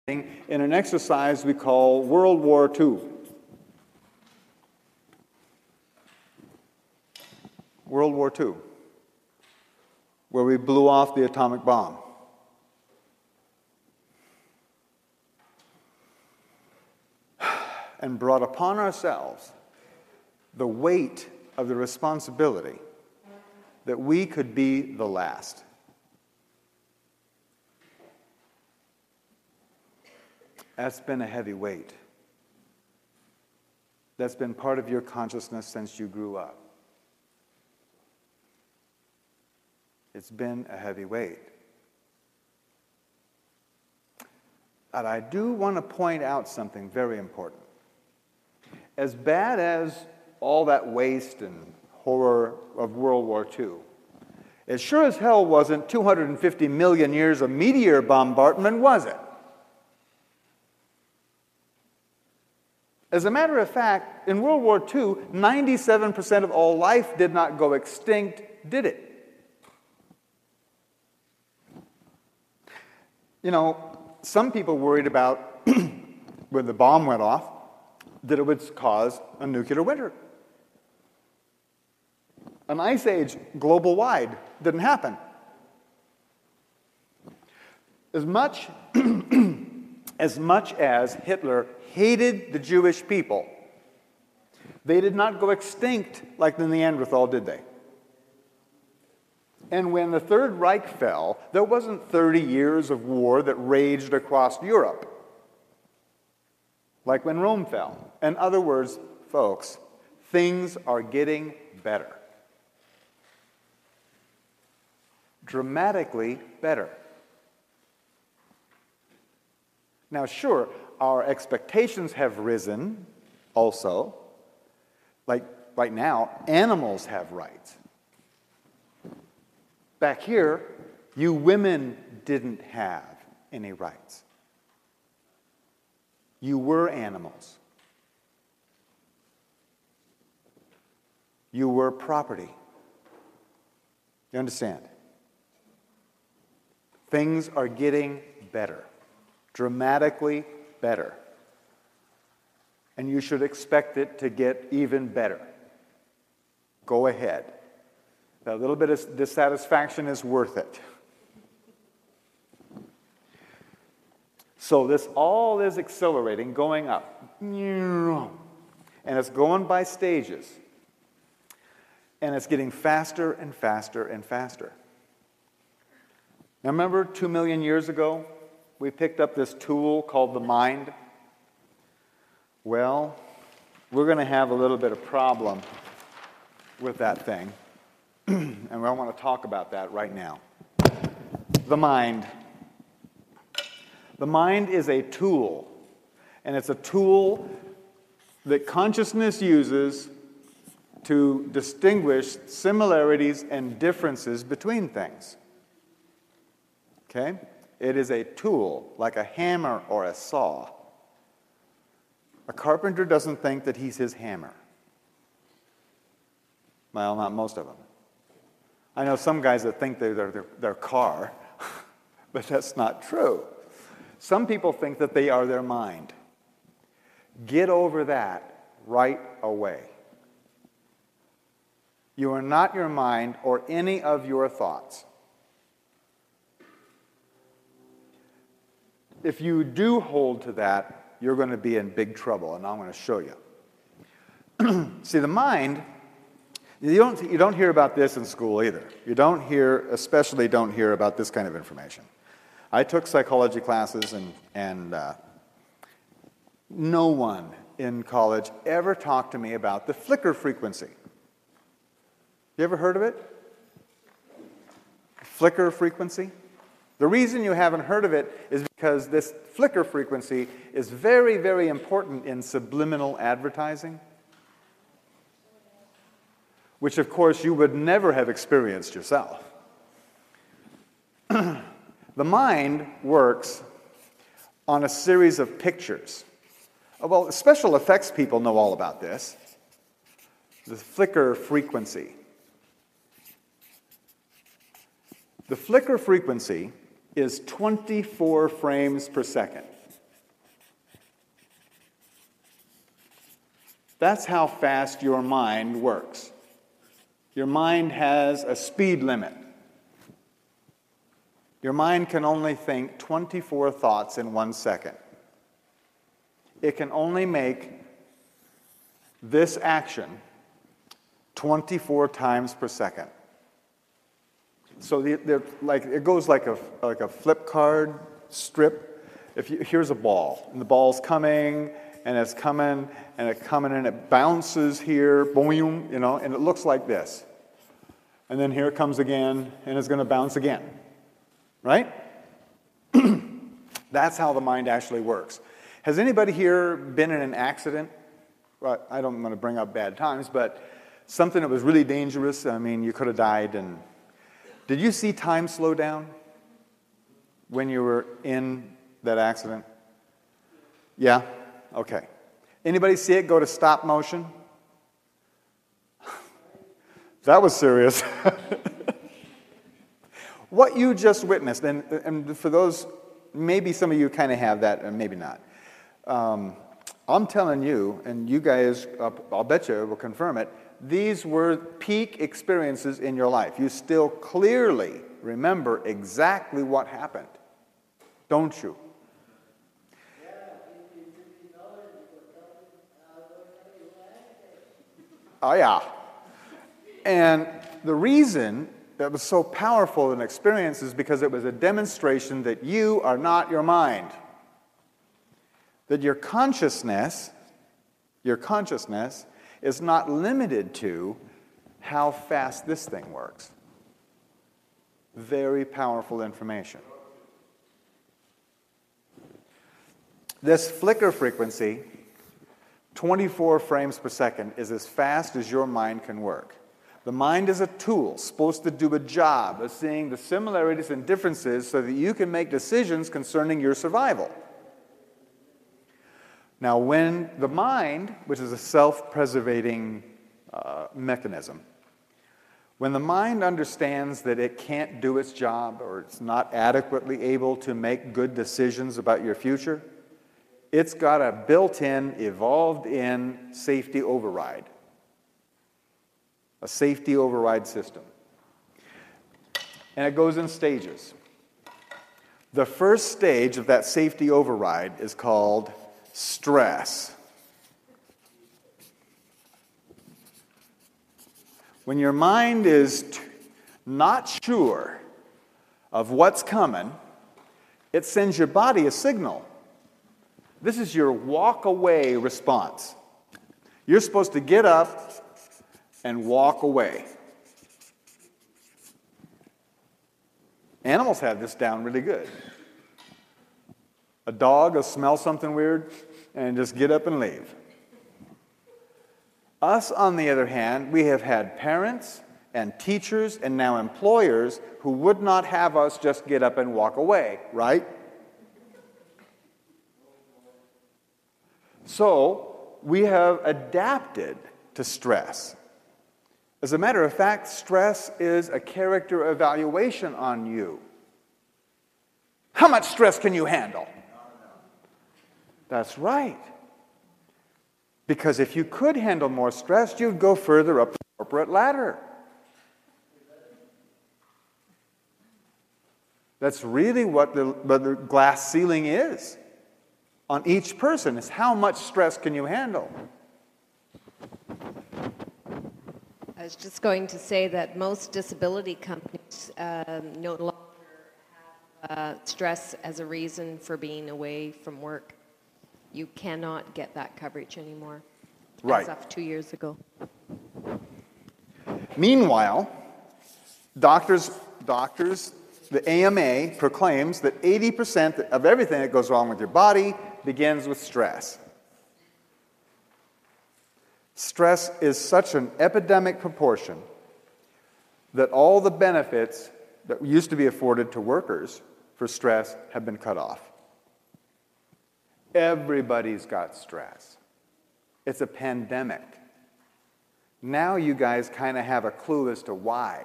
in an exercise we call World War II. World War II, where we blew off the atomic bomb. And brought upon ourselves the weight of the responsibility that we could be the last. That's been a heavy weight. That's been part of your consciousness since you grew up. It's been a heavy weight. But I do want to point out something very important. As bad as all that waste and horror of World War II, it sure as hell wasn't 250 million years of meteor bombardment, was it? As a matter of fact, in World War II, 97% of all life did not go extinct, did it? You know, some people worried about, when the bomb went off, that it would cause a nuclear winter. An ice age global-wide didn't happen. As much as Hitler hated the Jewish people, they did not go extinct like the Neanderthal, did they? And when the Third Reich fell, there wasn't 30 years of war that raged across Europe, like when Rome fell. In other words, folks, things are getting better. Dramatically better. Now, sure, our expectations have risen also. Like right now, animals have rights. Back here, you women didn't have any rights. You were animals. You were property. You understand? Things are getting better. Dramatically better. And you should expect it to get even better. Go ahead. That little bit of dissatisfaction is worth it. So this all is accelerating, going up. And it's going by stages. And it's getting faster and faster and faster. Now remember 2 million years ago, we picked up this tool called the mind? Well, we're going to have a little bit of problem with that thing. And I want to talk about that right now. The mind. The mind is a tool. And it's a tool that consciousness uses to distinguish similarities and differences between things. Okay? It is a tool, like a hammer or a saw. A carpenter doesn't think that he's his hammer. Well, not most of them. I know some guys that think they're their car, but that's not true. Some people think that they are their mind. Get over that right away. You are not your mind or any of your thoughts. If you do hold to that, you're going to be in big trouble, and I'm going to show you. See, the mind, you don't hear about this in school either. Especially don't hear about this kind of information. I took psychology classes, and no one in college ever talked to me about the flicker frequency. You ever heard of it? Flicker frequency? The reason you haven't heard of it is because this flicker frequency is very, very important in subliminal advertising, which, of course, you would never have experienced yourself. The mind works on a series of pictures. Well, special effects people know all about this. The flicker frequency. The flicker frequency is 24 frames per second. That's how fast your mind works. Your mind has a speed limit. Your mind can only think 24 thoughts in 1 second. It can only make this action 24 times per second. So it goes like a flip card strip. Here's a ball, and the ball's coming, and it's coming, and it's coming, and it bounces here, boom, and it looks like this. And then here it comes again, and it's going to bounce again. Right? That's how the mind actually works. Has anybody here been in an accident? Well, I don't want to bring up bad times, but something that was really dangerous. I mean, you could have died. And did you see time slow down when you were in that accident? Yeah? Okay. Anybody see it go to stop motion? That was serious. What you just witnessed, and for those, maybe some of you kind of have that, and maybe not. I'm telling you, and you guys, I'll bet you will confirm it, these were peak experiences in your life. You still clearly remember exactly what happened, don't you? Oh, yeah. And the reason that was so powerful an experience is because it was a demonstration that you are not your mind. That your consciousness is not limited to how fast this thing works. Very powerful information. This flicker frequency, 24 frames per second, is as fast as your mind can work. The mind is a tool supposed to do a job of seeing the similarities and differences so that you can make decisions concerning your survival. Now, when the mind, which is a self-preservating mechanism, when the mind understands that it can't do its job or it's not adequately able to make good decisions about your future, it's got a built-in, evolved-in safety override. A safety override system. And it goes in stages. The first stage of that safety override is called stress. When your mind is not sure of what's coming, it sends your body a signal. This is your walk away response. You're supposed to get up and walk away. Animals have this down really good. A dog will smell something weird and just get up and leave. Us, on the other hand, we have had parents and teachers and now employers who would not have us just get up and walk away, right? So, we have adapted to stress. As a matter of fact, stress is a character evaluation on you. How much stress can you handle? That's right. Because if you could handle more stress, you'd go further up the corporate ladder. That's really what the glass ceiling is on each person, is how much stress can you handle? I was just going to say that most disability companies no longer have stress as a reason for being away from work. You cannot get that coverage anymore. Right. As of 2 years ago. Meanwhile, doctors, the AMA proclaims that 80% of everything that goes wrong with your body begins with stress. Stress is such an epidemic proportion that all the benefits that used to be afforded to workers for stress have been cut off. Everybody's got stress. It's a pandemic. Now you guys kind of have a clue as to why.